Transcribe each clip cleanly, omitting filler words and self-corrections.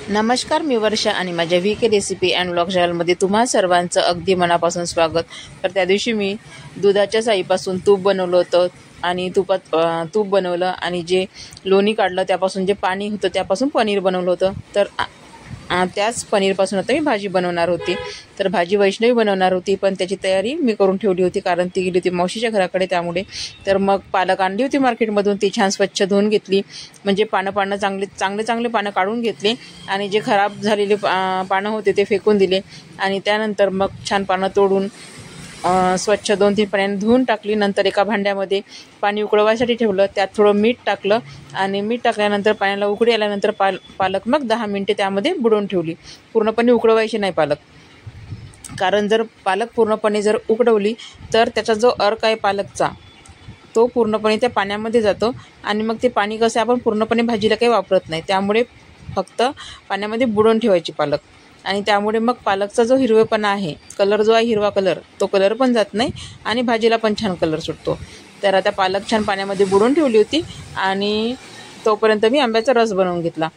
नमस्कार, मी वर्षा आणि माझ्या VK रेसिपी अँड व्लॉग चॅनलमध्ये तुम्हा सर्वांचं अगदी मनापासून स्वागत. तर त्या दिवशी मी दुधाच्या साईपासून तूप बनवलं होतं आणि तूप बनवलं आणि जे लोणी काढलं त्यापासून जे पाणी होतं त्यापासून पनीर बनवलं होतं. तर त्याच पनीरपासून आता मी भाजी बनवणार होती. तर भाजी वैष्णवी बनवणार होती, पण त्याची तयारी मी करून ठेवली होती कारण ती गेली होती मावशीच्या घराकडे. त्यामुळे तर मग पालक आणली होती मार्केटमधून, ती छान स्वच्छ धुवून घेतली. म्हणजे पानं चांगले पानं काढून घेतले आणि जे खराब झालेले पानं होते ते फेकून दिले. आणि त्यानंतर मग छान पानं तोडून स्वच्छ 2-3 पाण्याने धुवून टाकली. नंतर एका भांड्यामध्ये पाणी उकळवायसाठी ठेवलं, त्यात थोडं मीठ टाकलं आणि मीठ टाकल्यानंतर पाण्याला उकळी आल्यानंतर पालक मग 10 मिनिटे त्यामध्ये बुडवून ठेवली. पूर्णपणे उकळवायची नाही पालक, कारण जर पालक पूर्णपणे उकळवली तर त्याचा जो अर्क आहे पालकचा तो पूर्णपणे त्या पाण्यामध्ये जातो आणि मग ते पाणी कसं आपण पूर्णपणे भाजीला काही वापरत नाही. त्यामुळे फक्त पाण्यामध्ये बुडवून ठेवायची पालक. आणि त्यामुळे मग पालकचा जो हिरवेपणा आहे, कलर जो आहे हिरवा कलर, तो कलर पण जात नाही आणि भाजीला पण छान कलर सुटतो. तर आता पालक छान पाण्यामध्ये बुडवून ठेवली होती आणि तोपर्यंत मी आंब्याचा रस बनवून घेतला.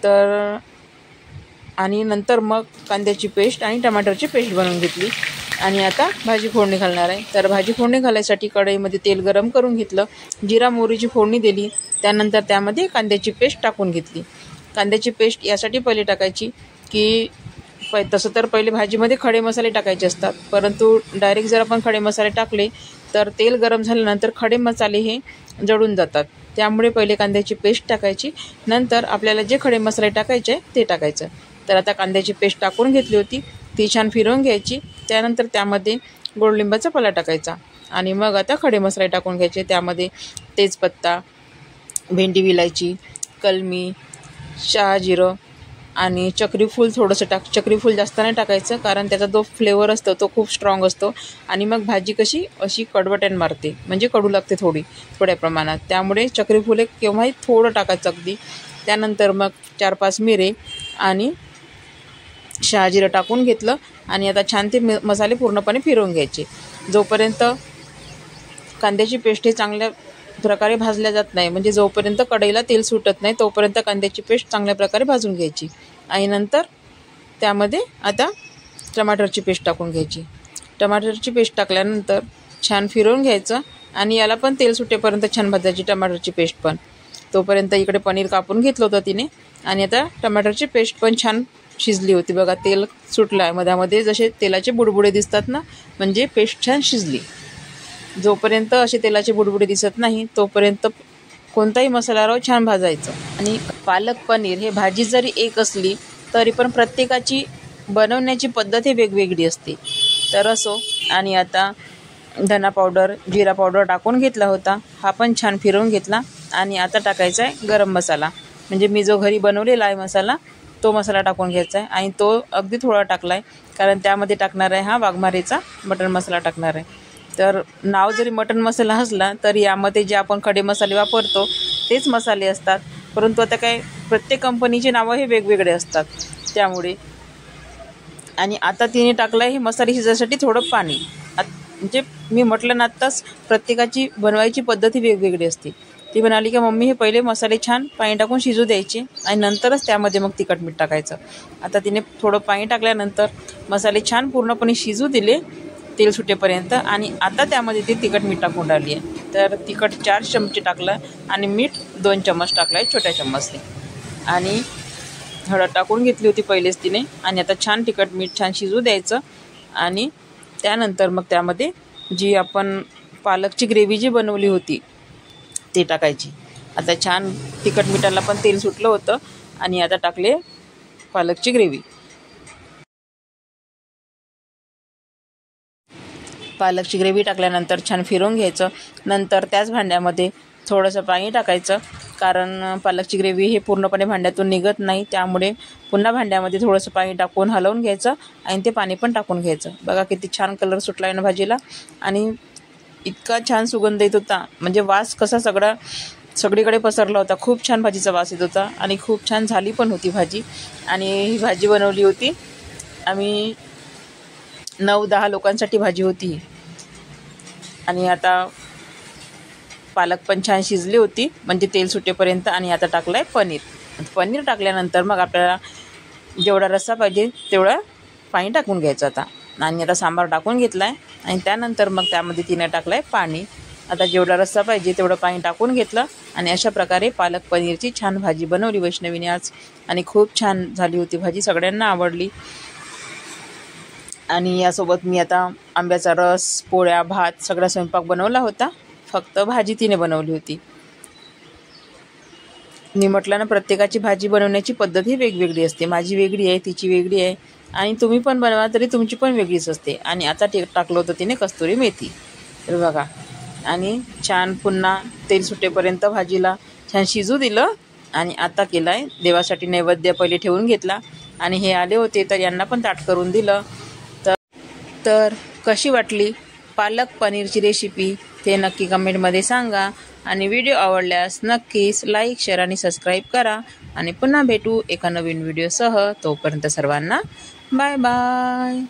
तर आणि नंतर मग कांद्याची पेस्ट आणि टमाटरची पेस्ट बनवून घेतली आणि आता भाजी फोडणी घालणार आहे. तर भाजी फोडणी घालायसाठी कढईमध्ये तेल गरम करून घेतलं, जिरा मोहरीची फोडणी दिली, त्यानंतर त्यामध्ये कांद्याची पेस्ट टाकून घेतली. कांद्याची पेस्ट यासाठी पहिले टाकायची की तसं तर पहिले भाजीमध्ये खडे मसाले टाकायचे असतात, परंतु डायरेक्ट जर आपण खडे मसाले टाकले तर तेल गरम झाल्यानंतर खडे मसाले हे जळून जातात. त्यामुळे पहिले कांद्याची पेस्ट टाकायची, नंतर आपल्याला जे खडे मसाले टाकायचे ते टाकायचं. तर आता कांद्याची पेस्ट टाकून घेतली होती, ती छान फिरवून घ्यायची. त्यानंतर त्यामध्ये गोडलिंबाचा पाला टाकायचा आणि मग आता खडे मसाले टाकून घ्यायचे. त्यामध्ये तेजपत्ता, भेंडी विलायची, कलमी, शहाजिरं आणि चक्रीफूल थोडंसं चक्रीफूल जास्त नाही टाकायचं कारण त्याचा जो फ्लेवर असतो तो खूप स्ट्रॉंग असतो आणि मग भाजी कशी अशी कडवटन मारते, म्हणजे कडू लागते थोड्या प्रमाणात. त्यामुळे चक्रीफूल एक केव्हाही थोडं टाकायचं अगदी. त्यानंतर मग 4-5 मिरे आणि शहाजिरं टाकून घेतलं आणि आता छान ते मसाले पूर्णपणे फिरवून घ्यायचे. जोपर्यंत कांद्याची पेस्ट हे चांगल्या प्रकारे भाजल्या जात नाही, म्हणजे जोपर्यंत कढईला तेल सुटत नाही तोपर्यंत कांद्याची पेस्ट चांगल्या प्रकारे भाजून घ्यायची. आणि नंतर त्यामध्ये आता टमाटरची पेस्ट टाकून घ्यायची. टमाटरची पेस्ट टाकल्यानंतर छान फिरवून घ्यायचं आणि याला पण तेल सुटेपर्यंत छान भाजायची टमाटरची पेस्ट पण. तोपर्यंत इकडे पनीर कापून घेतलं होतं तिने आणि आता टमाटरची पेस्ट पण छान शिजली होती. बघा, तेल सुटलं आहे मधामध्ये, जसे तेलाचे बुडबुडे दिसतात ना, म्हणजे पेस्ट छान शिजली. जोपर्यंत असे तेलाचे बुडबुडे दिसत नाही तोपर्यंत कोणताही मसाला छान भाजायचं. आणि पालक पनीर हे भाजी जरी एक असली तरी पण प्रत्येकाची बनवण्याची पद्धत ही वेगवेगळी असते. तर असो. आणि आता धना पावडर, जिरा पावडर टाकून घेतला होता, हा पण छान फिरवून घेतला. आणि आता टाकायचा आहे गरम मसाला, म्हणजे मी जो घरी बनवलेला आहे मसाला तो मसाला टाकून घ्यायचा आहे. आणि तो अगदी थोडा टाकला आहे कारण त्यामध्ये टाकणार आहे हा वाघमारेचा मटण मसाला टाकणार आहे. तर नाव जरी मटण मसाला असला तरी यामध्ये जे आपण खडे मसाले वापरतो तेच मसाले असतात, परंतु आता काय प्रत्येक कंपनीचे नावं हे वेगवेगळे असतात त्यामुळे. आणि आता तिने टाकलं आहे हे मसाले शिजायसाठी थोडं पाणी. म्हणजे मी म्हटलं ना आत्ताच, प्रत्येकाची बनवायची पद्धत ही वेगवेगळी असते. ती म्हणाली की मम्मी हे पहिले मसाले छान पाणी टाकून शिजू द्यायचे आणि नंतरच त्यामध्ये मग तिखट मीठ टाकायचं. आता तिने थोडं पाणी टाकल्यानंतर मसाले छान पूर्णपणे शिजू दिले तेल सुटेपर्यंत आणि आता त्यामध्ये ती तिखट मीठ टाकून राहिली आहे. तर तिखट 4 चमचे टाकलं आणि मीठ 2 चम्मच टाकलं आहे छोट्या चम्मचने. आणि हळद टाकून घेतली होती पहिलेच तिने. आणि आता छान तिखट मीठ छान शिजू द्यायचं आणि त्यानंतर मग त्यामध्ये जी आपण पालकची ग्रेव्ही जी बनवली होती ती टाकायची. आता छान तिखट मिठाला पण तेल सुटलं होतं आणि आता टाकले पालकची ग्रेव्ही. पालकची ग्रेव्ही टाकल्यानंतर छान फिरवून घ्यायचं. नंतर त्याच भांड्यामध्ये थोडंसं पाणी टाकायचं कारण पालकची ग्रेव्ही हे पूर्णपणे भांड्यातून निघत नाही. त्यामुळे पुन्हा भांड्यामध्ये थोडंसं पाणी टाकून हलवून घ्यायचं आणि ते पाणी पण टाकून घ्यायचं. बघा किती छान कलर सुटला आहे ना भाजीला आणि इतका छान सुगंध येत होता, म्हणजे वास कसा सगळीकडे पसरला होता. खूप छान भाजीचा वास येत होता आणि खूप छान झाली पण होती भाजी. आणि ही भाजी बनवली होती आम्ही 9-10 लोकांसाठी भाजी होती. आणि आता पालक पण छान शिजली होती म्हणजे तेल सुटेपर्यंत. आणि आता टाकलं आहे पनीर. पनीर टाकल्यानंतर मग आपल्याला जेवढा रस्सा पाहिजे तेवढं पाणी टाकून घ्यायचं आता. आणि आता सांबार टाकून घेतला आहे आणि त्यानंतर मग त्यामध्ये तिने टाकलं आहे पाणी. आता जेवढा रस्सा पाहिजे तेवढं पाणी टाकून घेतलं आणि अशा प्रकारे पालक पनीरची छान भाजी बनवली वैष्णवीने आज. आणि खूप छान झाली होती भाजी, सगळ्यांना आवडली. आणि यासोबत मी आता आंब्याचा रस, पोळ्या, भात सगळा स्वयंपाक बनवला होता. फक्त भाजी तिने बनवली होती. मी म्हटलं ना, प्रत्येकाची भाजी बनवण्याची पद्धत ही वेगवेगळी असते. माझी वेगळी आहे, तिची वेगळी आहे आणि तुम्ही पण बनवा तरी तुमची पण वेगळीच असते. आणि आता टाकलं होतं तिने कस्तुरी मेथी. तर बघा, आणि छान पुन्हा तेल सुटेपर्यंत भाजीला छान शिजू दिलं. आणि आता केलं आहे देवासाठी नैवेद्य पहिले ठेवून घेतला. आणि हे आले होते तर यांना पण ताट करून दिलं. तर कशी वाटली पालक पनीरची रेसिपी ते नक्की कमेंटमध्ये सांगा. आणि व्हिडिओ आवडल्यास नक्कीच लाईक, शेअर आणि सबस्क्राईब करा. आणि पुन्हा भेटू एका नवीन व्हिडिओसह. तोपर्यंत सर्वांना बाय बाय.